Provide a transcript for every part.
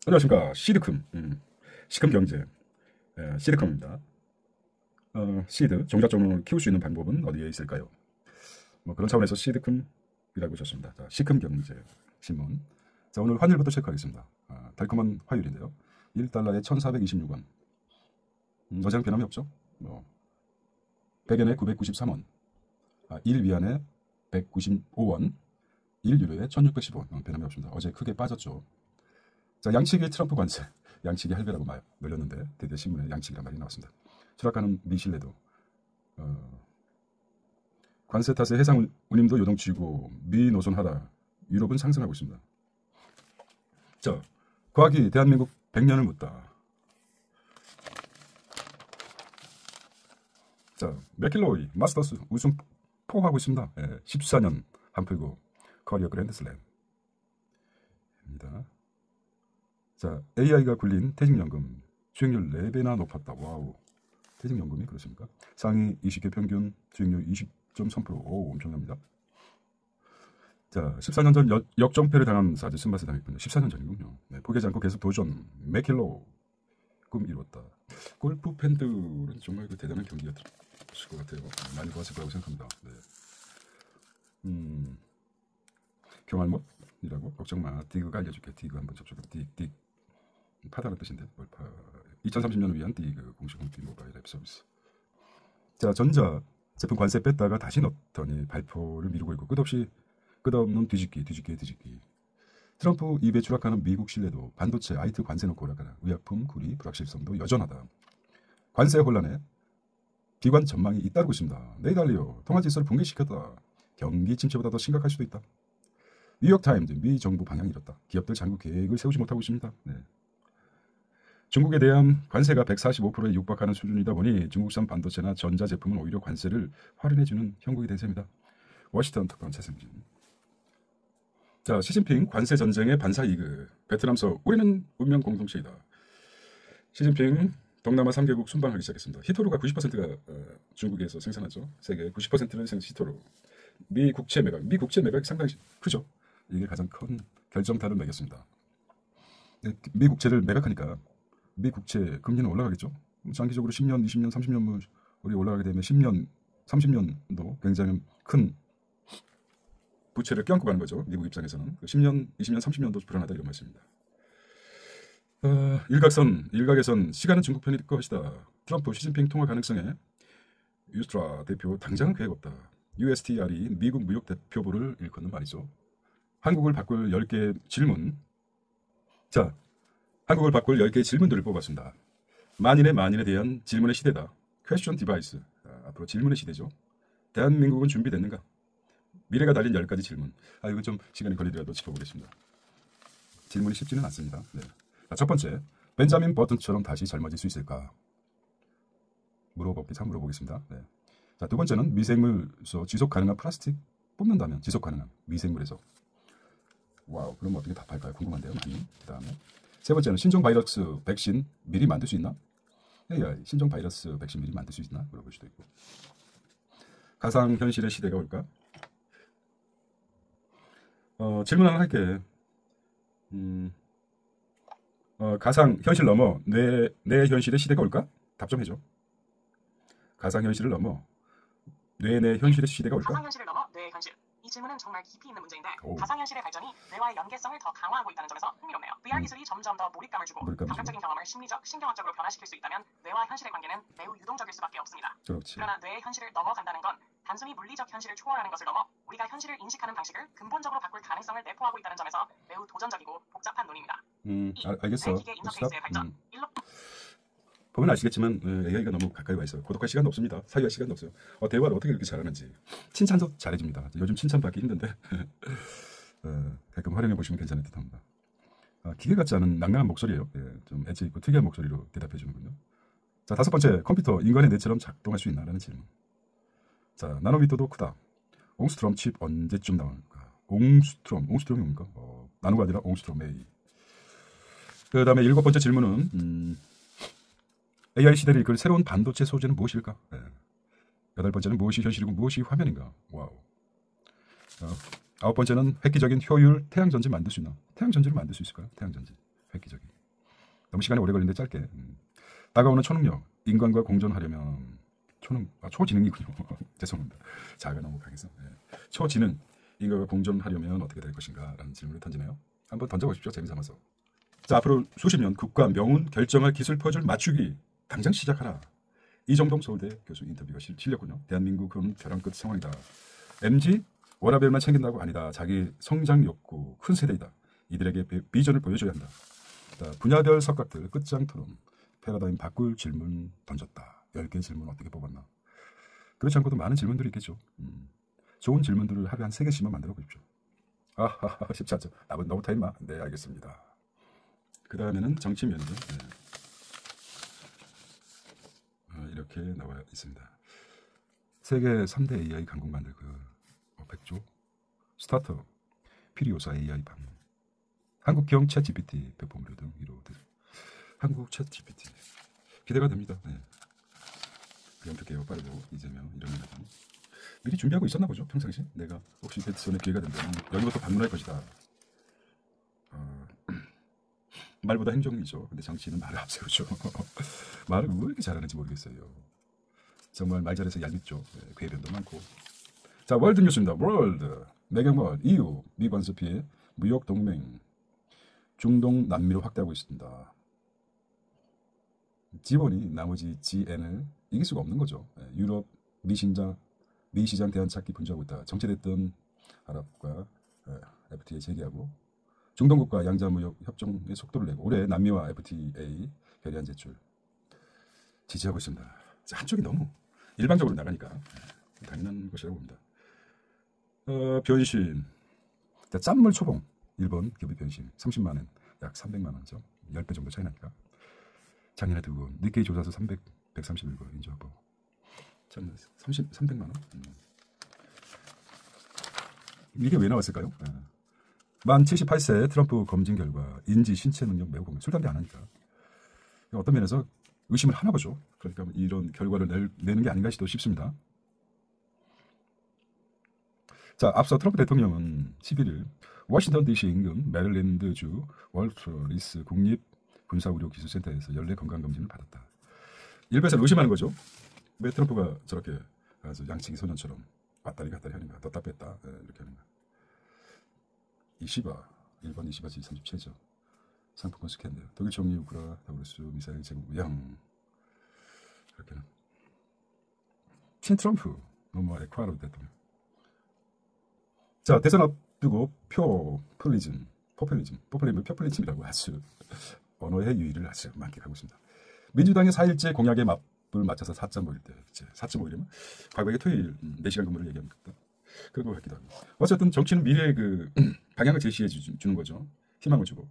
안녕하십니까. 시드컴, 시컴 경제, 시드컴입니다. 시드, 종잣돈을 키울 수 있는 방법은 어디에 있을까요? 뭐 그런 차원에서 시드컴이라고 줬습니다. 자, 시컴 경제 신문. 자, 오늘 환율부터 체크하겠습니다. 달콤한 화율인데요. 1달러에 1,426원. 어제랑 변함이 없죠? 100엔에 993원. 1위안에 195원. 1유로에 1,610원. 변함이 없습니다. 어제 크게 빠졌죠. 자, 양측의 트럼프 관세, 양측이 할배라고 말 늘렸는데 드디어 신문에 양측이란 말이 나왔습니다. 추락하는 미 신뢰도, 관세 탓에 해상 운임도 요동치고 미 노선 하락, 유럽은 상승하고 있습니다. 자, 과학이 대한민국 100년을 묻다. 자, 맥킬로이 마스터스 우승 포하고 있습니다. 14년 한풀고 커리어 그랜드슬램입니다. 자, AI가 굴린 퇴직연금 수익률 4배나 높았다. 와우. 퇴직연금이 그렇습니까? 상위 20개 평균 수익률 20.3%. 오, 엄청납니다. 자, 14년 전 역전패를 당한 사제 쓴맛을 당했군요. 14년 전이군요. 네, 포기하지 않고 계속 도전. 맥킬로 꿈 이뤘다. 골프 팬들은 정말 그 대단한 경기였을 것 같아요. 많이 좋았을 거라고 생각합니다. 네. 경알못이라고? 걱정 마. 디그가 알려줄게. 디그 한번 접촉해. 딕. 파다는 뜻인데 2030년을 위한 디그 공식 홈피 모바일 앱 서비스. 자, 전자 제품 관세 뺐다가 다시 넣더니 발표를 미루고 있고 끝없는 뒤집기. 트럼프 입에 추락하는 미국 신뢰도, 반도체, IT 관세 넣고 오락가라, 의약품, 구리, 불확실성도 여전하다. 관세 혼란에 비관 전망이 잇따르고 있습니다. 네이달리오 통화질서를 붕괴시켰다. 경기 침체보다 더 심각할 수도 있다. 뉴욕타임즈 미 정부 방향이 이렇다. 기업들 잔고 계획을 세우지 못하고 있습니다. 네. 중국에 대한 관세가 145%에 육박하는 수준이다 보니 중국산 반도체나 전자제품은 오히려 관세를 할인해주는 형국이 된 셈이다. 워싱턴 특파원 최승진. 자, 시진핑 관세 전쟁의 반사 이익. 베트남서 우리는 운명 공동체이다. 시진핑 동남아 3개국 순방하기 시작했습니다. 히토루가 90%가 중국에서 생산하죠. 세계 90%는 히토루. 미 국채 매각 상당히 크죠. 이게 가장 큰 결정타를 매겼습니다. 미 국채를 매각하니까 미 국채 금리는 올라가겠죠. 장기적으로 10년, 20년, 30년 우리 올라가게 되면 10년, 30년도 굉장히 큰 부채를 껴안고 가는 거죠. 미국 입장에서는 10년, 20년, 30년도 불안하다 이런 말씀입니다. 일각에선 시간은 중국 편일 것이다. 트럼프, 시진핑 통화 가능성에 유스트라 대표 당장은 계획 없다. USTR이 미국 무역 대표부를 일컫는 말이죠. 한국을 바꿀 10개 질문. 자, 한국을 바꿀 10개의 질문들을 뽑았습니다. 만인에 대한 질문의 시대다. 퀘스천 디바이스. 앞으로 질문의 시대죠. 대한민국은 준비됐는가? 미래가 달린 10가지 질문. 이거 좀 시간이 걸리더라도 짚어보겠습니다. 질문이 쉽지는 않습니다. 네. 자, 첫 번째, 벤자민 버튼처럼 다시 젊어질 수 있을까? 물어보겠습니다. 네. 자, 두 번째는 미생물에서 지속 가능한 플라스틱 뽑는다면 지속 가능한 미생물에서. 와우, 그럼 어떻게 답할까요? 궁금한데요, 많이. 그 다음에 세 번째는 신종 바이러스 백신 미리 만들 수 있나? 신종 바이러스 백신 미리 만들 수 있나? 물어볼 수도 있고. 가상 현실의 시대가 올까? 질문 하나 할게. 가상 현실 넘어 내 현실의 시대가 올까? 답 좀 해줘. 가상 현실을 넘어 내 현실의 시대가 올까? 가상 현실을 넘어 뇌의 현실. 이 질문은 정말 깊이 있는 문제인데 가상현실의 발전이 뇌와의 연계성을 더 강화하고 있다는 점에서 흥미롭네요. VR 기술이 점점 더 몰입감을 주고 감각적인 경험을 심리적, 신경학적으로 변화시킬 수 있다면 뇌와 현실의 관계는 매우 유동적일 수밖에 없습니다. 그렇지. 그러나 뇌의 현실을 넘어간다는 건 단순히 물리적 현실을 초월하는 것을 넘어 우리가 현실을 인식하는 방식을 근본적으로 바꿀 가능성을 내포하고 있다는 점에서 매우 도전적이고 복잡한 논의입니다. 알겠어. 기계 인터페이스의 발전. 보면 아시겠지만 AI가 너무 가까이 와 있어요. 고독할 시간도 없습니다. 사유할 시간도 없어요. 대화를 어떻게 그렇게 잘하는지. 칭찬도 잘해줍니다. 요즘 칭찬 받기 힘든데 가끔 활용해 보시면 괜찮을 듯합니다. 기계 같지 않은 낭낭한 목소리예요. 좀 엣지 있고 특이한 목소리로 대답해 주는군요. 자, 다섯 번째, 컴퓨터 인간의 뇌처럼 작동할 수 있나라는 질문. 자, 나노미터도 크다. 옹스트롬 칩 언제쯤 나올까? 옹스트롬이 뭡니까? 나노가 아니라 옹스트롬 A. 그 다음에 일곱 번째 질문은 AI 시대를 이끌 새로운 반도체 소재는 무엇일까? 여덟 번째는 무엇이 현실이고 무엇이 화면인가? 와우. 아홉 번째는 획기적인 효율 태양전지 만들 수 있나? 태양전지를 만들 수 있을까요? 태양전지. 획기적인. 너무 시간이 오래 걸리는데 짧게. 다가오는 초능력, 인간과 공존하려면 초지능이군요. 죄송합니다. 자가 너무 강해서. 초지능, 인간과 공존하려면 어떻게 될 것인가 라는 질문을 던지네요. 한번 던져보십시오. 재미삼아서. 자, 앞으로 수십 년 국가 명운 결정할 기술 퍼즐 맞추기 당장 시작하라. 이정동 서울대 교수 인터뷰가 실렸군요. 대한민국은 벼랑 끝 상황이다. MZ 워라밸만 챙긴다고 아니다. 자기 성장 욕구 큰 세대이다. 이들에게 비전을 보여줘야 한다. 자, 분야별 석각들 끝장 토론. 패러다임 바꿀 질문 던졌다. 10개 질문 어떻게 뽑았나. 그렇지 않고도 많은 질문들이 있겠죠. 좋은 질문들을 하루에 한 3개씩만 만들어 보십시오. 아하하, 쉽지 않죠. 너무 타임마. 네, 알겠습니다. 그 다음에는 정치면이죠. 네. 이렇게 나와 있습니다. 세계 3대 AI 강국 만들고 100조 스타트업 피리오사 AI 방 한국형 챗 GPT 배포 무료 등 이루어진 한국 챗 GPT 기대가 됩니다. 네. 영특해요. 빠르고 이재명 이런 애들은 미리 준비하고 있었나 보죠. 평상시 내가 혹시 대선에 기회가 된다면 여기부터 방문할 것이다. 말보다 행동이죠. 근데 정치는 말을 앞세우죠. 말을 왜 이렇게 잘하는지 모르겠어요. 정말 말 잘해서 얄밉죠. 네, 궤변도 많고. 자, 월드 뉴스입니다. 월드. 매경월 EU 미관세 피해 무역 동맹 중동 남미로 확대하고 있습니다. 지본이 나머지 GN을 이길 수가 없는 거죠. 네, 유럽 미시장 대안 찾기 분주하고 있다. 정체됐던 아랍과 FTA 재개하고 중동 국가 양자 무역 협정의 속도를 내고 올해 남미와 FTA 결의안 제출 지지하고 있습니다. 한쪽이 너무 일방적으로 나가니까 당연한 것이라고 봅니다. 변신. 자, 짠물 초봉. 일본 기업의 변신. 30만 원, 약 300만 원죠. 10배 정도 차이 나니까. 작년에 두고 니케이 조사수 131거 인조하고. 300만 원. 이게 왜 나왔을까요? 만 78세 트럼프 검진 결과 인지 신체 능력 매우 공개. 술 담배 안 하니까. 어떤 면에서 의심을 하나 보죠. 그러니까 이런 결과를 내는 게 아닌가 싶습니다. 자, 앞서 트럼프 대통령은 11일 워싱턴 DC 인근 메릴랜드주 월트리스 국립군사의료기술센터에서 연례 건강검진을 받았다. 일부에서 의심하는 거죠. 왜 트럼프가 저렇게 아주 양치기 소년처럼 왔다리 갔다리 하는가, 떴다 뺐다 이렇게 하는가. 이시바, 일본 이시바 G37죠. 상품권 스캔데요. 독일 총리 우크라 다브루스 미사일 제공 우양. 이렇게는 친트럼프 노모 에콰도르 대통령. 자, 대선 앞두고 포퓰리즘이라고 아주 언어의 유의를 아주 만끽하고 있습니다. 민주당의 4일째 공약에 맞불 맞춰서 4.5일 때, 4.5일이면 과거의 토요일 4시간 근무를 얘기합니다. 그런 것 같기도 하고. 어쨌든 정치는 미래의 그 방향을 제시해 주는 거죠. 희망을 주고.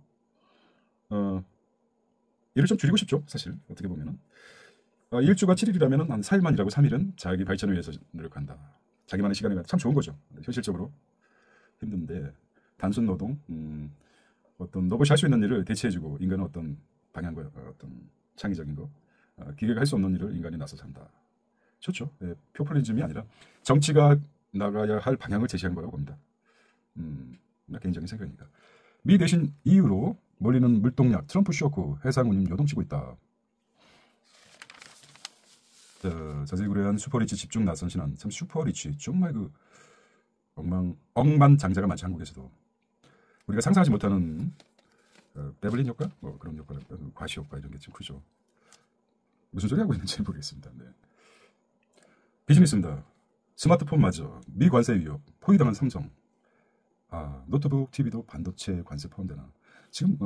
일을 좀 줄이고 싶죠. 사실 어떻게 보면은. 일주가 7일이라면 한 4일만 일하고 3일은 자기 발전을 위해서 노력한다. 자기만의 시간이 참 좋은 거죠. 현실적으로 힘든데 단순 노동, 어떤 로봇이 할 수 있는 일을 대체해주고 인간은 어떤 방향과 어떤 창의적인 거, 기계가 할 수 없는 일을 인간이 나서서 한다. 좋죠. 네, 포퓰리즘이 아니라 정치가 나가야 할 방향을 제시한 거라고 봅니다. 개인적인 생각이니까. 미 대신 EU로 몰리는 물동약 트럼프 쇼크 해상 운임 요동치고 있다. 저질구레한 슈퍼리치 집중 나선 신한. 참 슈퍼리치 정말 그 억만장자가 많지. 한국에서도 우리가 상상하지 못하는 베블린 효과, 뭐 그런 효과, 과시 효과 이런 게 좀 크죠. 무슨 소리 하고 있는지 모르겠습니다. 네. 비즈니스입니다. 스마트폰마저 미 관세 위협 포위당한 삼성. 노트북, TV도 반도체 관세 포함되나. 지금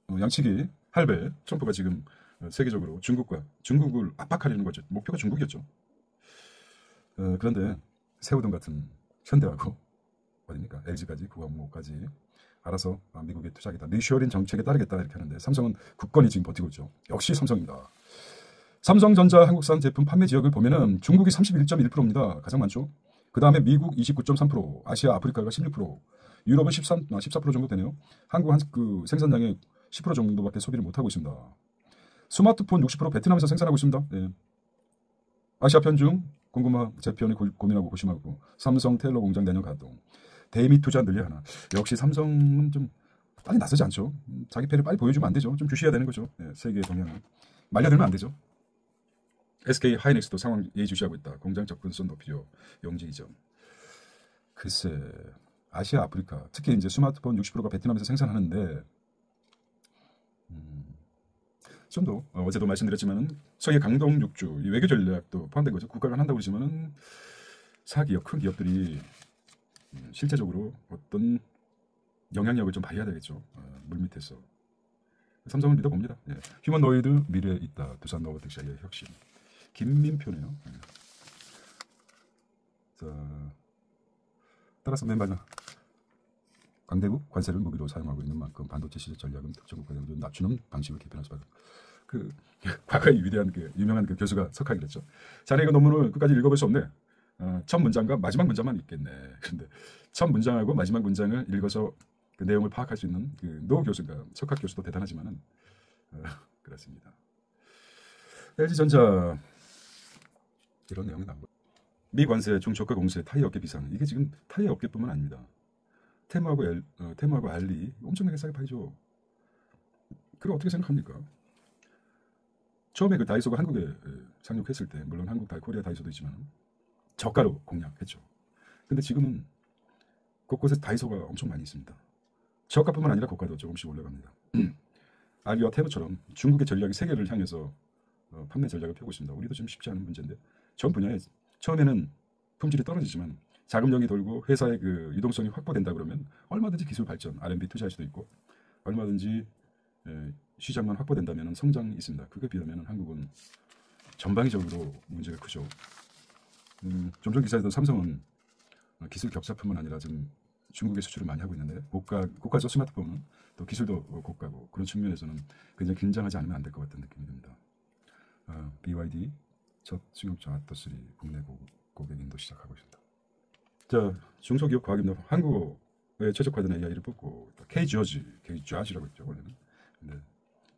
양치기 할배 트럼프가 지금 세계적으로 중국을 압박하려는 거죠. 목표가 중국이었죠. 그런데 새우등 같은 현대하고 어디입니까? LG까지 구한모까지 알아서 미국에 투자하겠다. 리쇼어링 정책에 따르겠다 이렇게 하는데 삼성은 굳건히 지금 버티고 있죠. 역시 삼성입니다. 삼성전자 한국산 제품 판매 지역을 보면은 중국이 31.1%입니다. 가장 많죠. 그 다음에 미국 29.3%, 아시아 아프리카가 16%, 유럽은 14% 정도 되네요. 한국 그 생산량의 10% 정도밖에 소비를 못하고 있습니다. 스마트폰 60% 베트남에서 생산하고 있습니다. 네. 아시아 편중 궁금한 재편을 고민하고 고심하고 삼성 테일러 공장 내년 가동. 대미 투자 늘려 하나. 역시 삼성은 좀 빨리 나서지 않죠. 자기 패를 빨리 보여주면 안 되죠. 좀 주시해야 되는 거죠. 네, 세계의 동향을 말려들면 안 되죠. SK 하이닉스도 상황 예의주시하고 있다. 공장 접근성 높이죠. 용지 이전. 글쎄, 아시아, 아프리카, 특히 이제 스마트폰 60%가 베트남에서 생산하는데, 좀 더 어제도 말씀드렸지만은 서해 강동 6주 이 외교 전략도 포함된 거죠. 국가가 한다고 그러지만은 사기업, 큰 기업들이 실제적으로 어떤 영향력을 좀 발휘해야 되겠죠. 물밑에서. 삼성을 믿어봅니다. 예. 휴머노이드 미래에 있다. 두산 노버텍시아의 혁신. 김민표네요. 예. 자, 따라서 맨발나 강대국 관세를 무기로 사용하고 있는 만큼 반도체 시장 전략은 특정 국가 대우를 낮추는 방식을 개편할 수밖에. 그 과거의 위대한 그 유명한 그 교수가 석하기로 했죠. 자네 이거 논문을 끝까지 읽어볼 수 없네. 첫 문장과 마지막 문장만 읽겠네. 근데 첫 문장하고 마지막 문장을 읽어서 그 내용을 파악할 수 있는 그 노 교수가 석학 교수도 대단하지만은 그렇습니다. LG전자 이런 내용이 나오고 미 관세, 중저가 공세, 타이어 업계 비상. 이게 지금 타이어 업계뿐만 아닙니다. 테무하고 알리 엄청나게 싸게 팔죠. 그걸 어떻게 생각합니까? 처음에 그 다이소가 한국에 상륙했을 때 물론 한국 코리아 다이소도 있지만 저가로 공략했죠. 근데 지금은 곳곳에 다이소가 엄청 많이 있습니다. 저가뿐만 아니라 고가도 조금씩 올라갑니다. 알리와 테무처럼 중국의 전략이 세계를 향해서 판매 전략을 펴고 있습니다. 우리도 좀 쉽지 않은 문제인데 전 분야에 처음에는 품질이 떨어지지만 자금력이 돌고 회사의 그 유동성이 확보된다 그러면 얼마든지 기술 발전, R&D 투자할 수도 있고 얼마든지 시장만 확보된다면 성장이 있습니다. 그거에 비하면 한국은 전방위적으로 문제가 크죠. 좀 전 기사에도 삼성은 기술 격차뿐만 아니라 지금 중국에 수출을 많이 하고 있는데 고가죠. 스마트폰은 또 기술도 고가고 그런 측면에서는 굉장히 긴장하지 않으면 안 될 것 같은 느낌이 듭니다. BYD 첫 승용차 아토3 국내 고객 인도 시작하고 있습니다. 자, 중소기업 과학인도 한국어에 최적화된 AI를 뽑고 K-George라고 했죠 원래는. 근데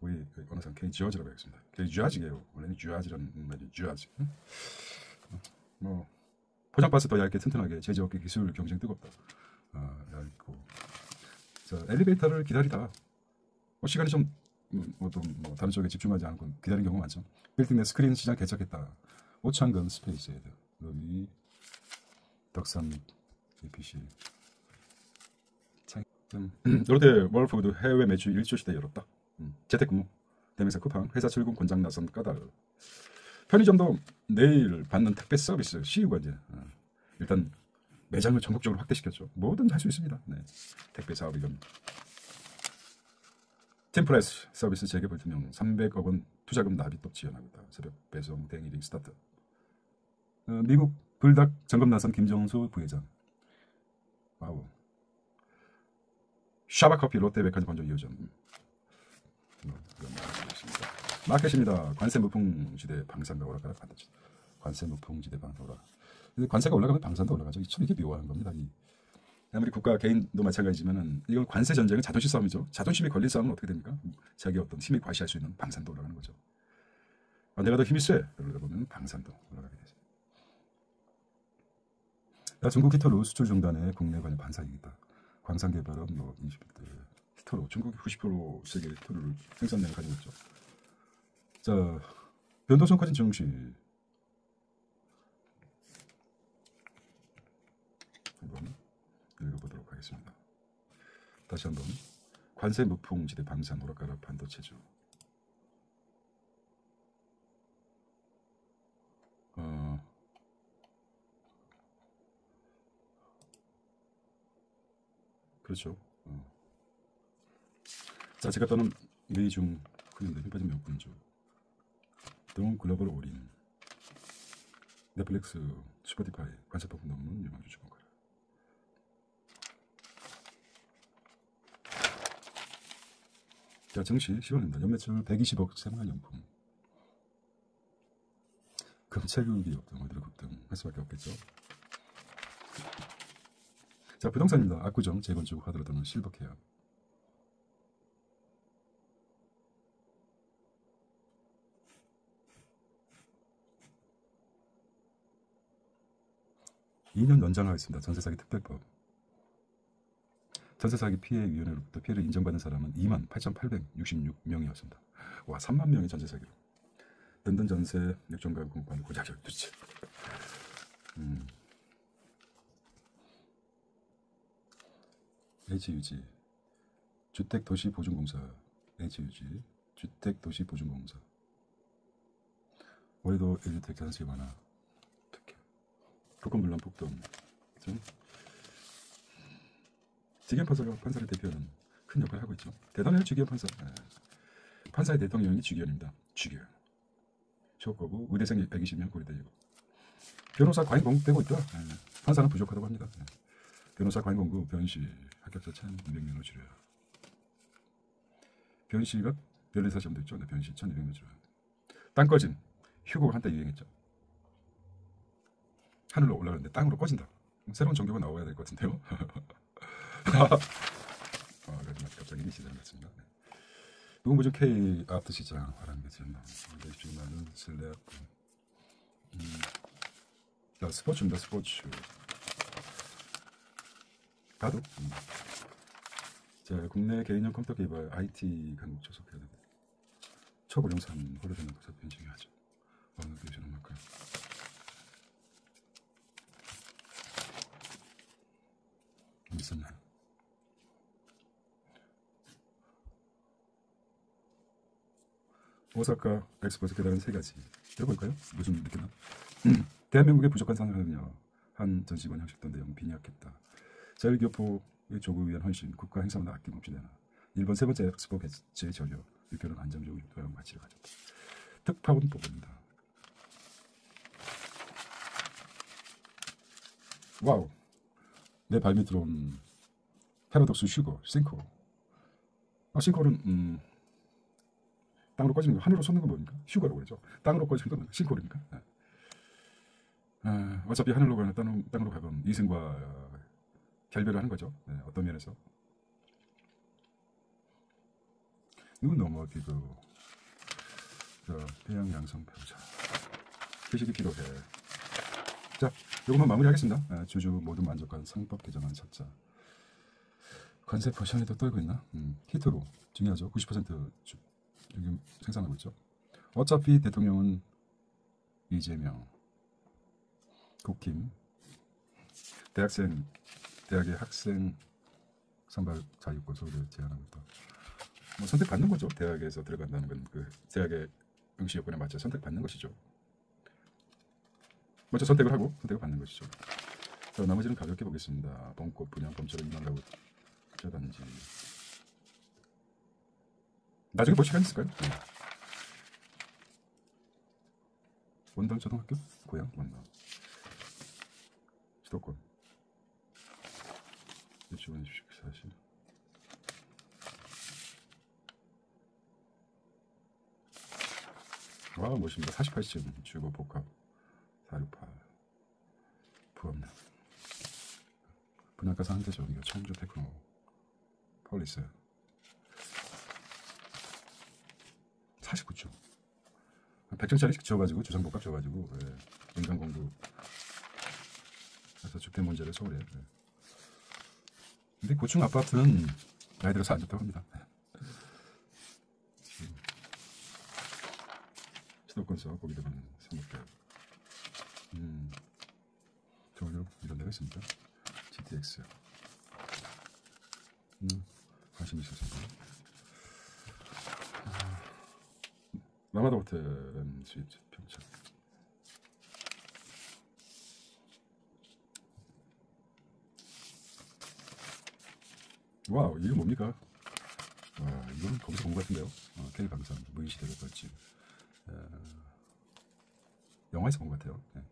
우리 언어상 K-George라고 하겠습니다. K-George예요. 원래는 George라는 말이 George. 뭐 포장박스 더 얇게 튼튼하게 제조업계 기술 경쟁 뜨겁다. 얇고. 자, 엘리베이터를 기다리다. 시간이 좀 다른 쪽에 집중하지 않고 기다린 경우가 많죠. 빌딩 내 스크린 시장 개척했다. 오창근 스페이스헤드. 여기 덕산 PC. 롯데 월푸드 해외 매출 1조 시대 열었다. 재택근무, 대명사 쿠팡, 회사 출근 권장 나선 까닭. 편의점도 내일 받는 택배 서비스 CU가 이제 일단 매장을 전국적으로 확대시켰죠. 뭐든 할 수 있습니다. 네. 택배 사업이건 팀프레스 서비스 재개 불투명 300억 원 투자금 납입도 지원하고 있다. 새벽 배송 대행일링 스타트. 미국 불닭 점검 나선 김정수 부회장. 와우. 샤바커피 롯데백화점 번점 2호점. 마켓입니다. 관세 무풍지대 방산가 오락가락 반도체. 관세 무풍지대 방오락. 관세가 올라가면 방산도 올라가죠. 참 이게 묘한 겁니다. 아무리 국가 개인도 마찬가지지만은 이건 관세 전쟁은 자존심 싸움이죠. 자존심이 걸린 싸움은 어떻게 됩니까? 자기 어떤 힘을 과시할 수 있는 방산도 올라가는 거죠. 내가 더 힘이 세. 그러다 보면 방산도 올라가게 되죠. 중국 히토로 수출 중단에 국내 관련 반사이익이다. 광산 개발은 20대 히토로 중국이 90% 세계 히토로를 생산량을 가지고 있죠. 자, 변동성 커진 증시. 한번 읽어보도록 하겠습니다. 다시 한번 관세 무풍지대 방산 오락가락 반도체죠. 그렇죠. 자, 제가 떠난 미중 클린드 힘 빠진 명분이죠. 동 글로벌 올인, 넷플릭스, 스포티파이, 관세법 논문, 유망주 주목하라. 자, 증시 10월입니다. 연매출 120억 생활용품. 금체류 기업 등 어디로 급등할 수밖에 없겠죠. 자, 부동산입니다. 압구정 재건축 하드로 등은 실버케어. (2년) 연장하겠습니다. 전세 사기 특별법. 전세 사기 피해위원회로부터 피해를 인정받은 사람은 28,866명이었습니다. 와, 3만 명의 전세 사기로. 든든 전세 6종 가구 공부하는 고작 12채. HUG 주택도시보증공사. HUG 주택도시보증공사. 올해도 1주택 전세 완화. 특혜. 국권 물론 폭동. 지기현 판사를 대표하는 큰 역할을 하고 있죠. 대단해요, 지기현 판사. 판사의 대통령이 지기현입니다. 지기현. 쇼거부 의대생 120명 고려대고. 변호사 과잉 공급되고 있다. 판사는 부족하다고 합니다. 변호사 과잉 공급 변시 합격자 1,200명으로 줄여요. 변시가 변리사 시험도 있죠. 변시 1,200명 줄여요. 땅 꺼짐. 휴고가 한때 유행했죠. 하늘로 올라가는데 땅으로 꺼진다. 새로운 종교가 나와야 될 것 같은데요. 갑자기 이 시장 같습니다. 무궁무진 K 아트 시장 화랑대지나 많은 슬랩. 스포츠입니다. 스포츠. 가도. 자, 국내 개인용 컴퓨터 개발 IT 강국 조속해야 됩니다. 초고령산 호르되는 것을 변증해야죠. 어느 교수는 만큼. 있었나? 오사카 엑스포에서 깨달은 3가지. 들어볼까요? 무슨 느낌나? 대한민국의 부족한 산업은요. 한 전시관 형식도 내용 빈약했다. 자율교포의 조국을 위한 헌신, 국가 행사만 아낌없이 내나. 일본 3번째 엑스포 개최 전혀, 육교는 안정적으로 도양 가치를 가졌다. 특파원 뽑습니다. 와우. 내 발밑으로 온 패러독스 슈거, 싱코. 싱코는 땅으로 꺼지는 거, 하늘로 솟는 건 뭡니까? 슈거라고 그러죠. 땅으로 꺼지는 건 싱코입니까? 어차피 하늘로 가거나 땅으로 가건 이승과 결별을 하는 거죠. 어떤 면에서. 눈 넘어지고 해양 양성 배우자. 휴식이 필요해. 자, 이것만 마무리하겠습니다. 주주 모두 만족한 상법 개정안 찾자. 관세 포션에도 떨고 있나? 히트로 중요하죠. 90% 지금 생산하고 있죠. 어차피 대통령은 이재명, 국힘, 대학의 학생 선발 자유권 서울에 제한하고 있다. 뭐 선택받는 거죠. 대학에서 들어간다는 건 그 대학의 응시 요건에 맞춰 선택받는 것이죠. 먼저 선택을 하고 선택을 받는 것이죠. 자, 나머지는 가볍게 보겠습니다. 봄꽃 분양 범죄로 2만 가구 저단지. 나중에 볼 시간 있을까요? 원당 초등학교 고향 원당 수도권 유치원 주식 사실. 와, 멋있습니다. 48층 주거 복합 468 부업나 분양가 상대죠. 이거 청주 테크노 폴리스 49층 100층짜리 지어가지고 주상복합 지어가지고 인간공부 그래서 주택 문제를 소홀해. 근데 고층 아파트는 나이 들어서 안 좋다고 합니다. 수도권서 거기 되면 300개. 저기로 이런 데가 있습니다. GTX. 관심 있으신가요? 라마다 호텔 스위트 평창. 와우, 이게 뭡니까? 와, 이건 거기서 본 것 같은데요. K 방산 무인시대를 걸친 영화에서 본 것 같아요. 네.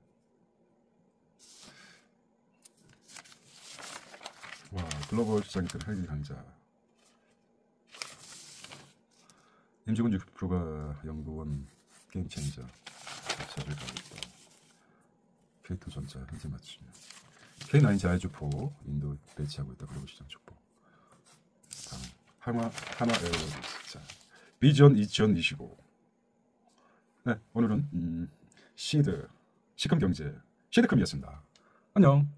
와, 글로벌 시장이던 헬기 강자. 임직원 60%가 연구원 게임 체인저 자를 가고 있다. K2 전자 현재 맞추며 K9 자해주포 인도 배치하고 있다. 글로벌 시장 촉보. 다음 하나 에어로빅스. 비전 2025. 네, 오늘은 시드 시컴경제 시드컴이었습니다. 안녕.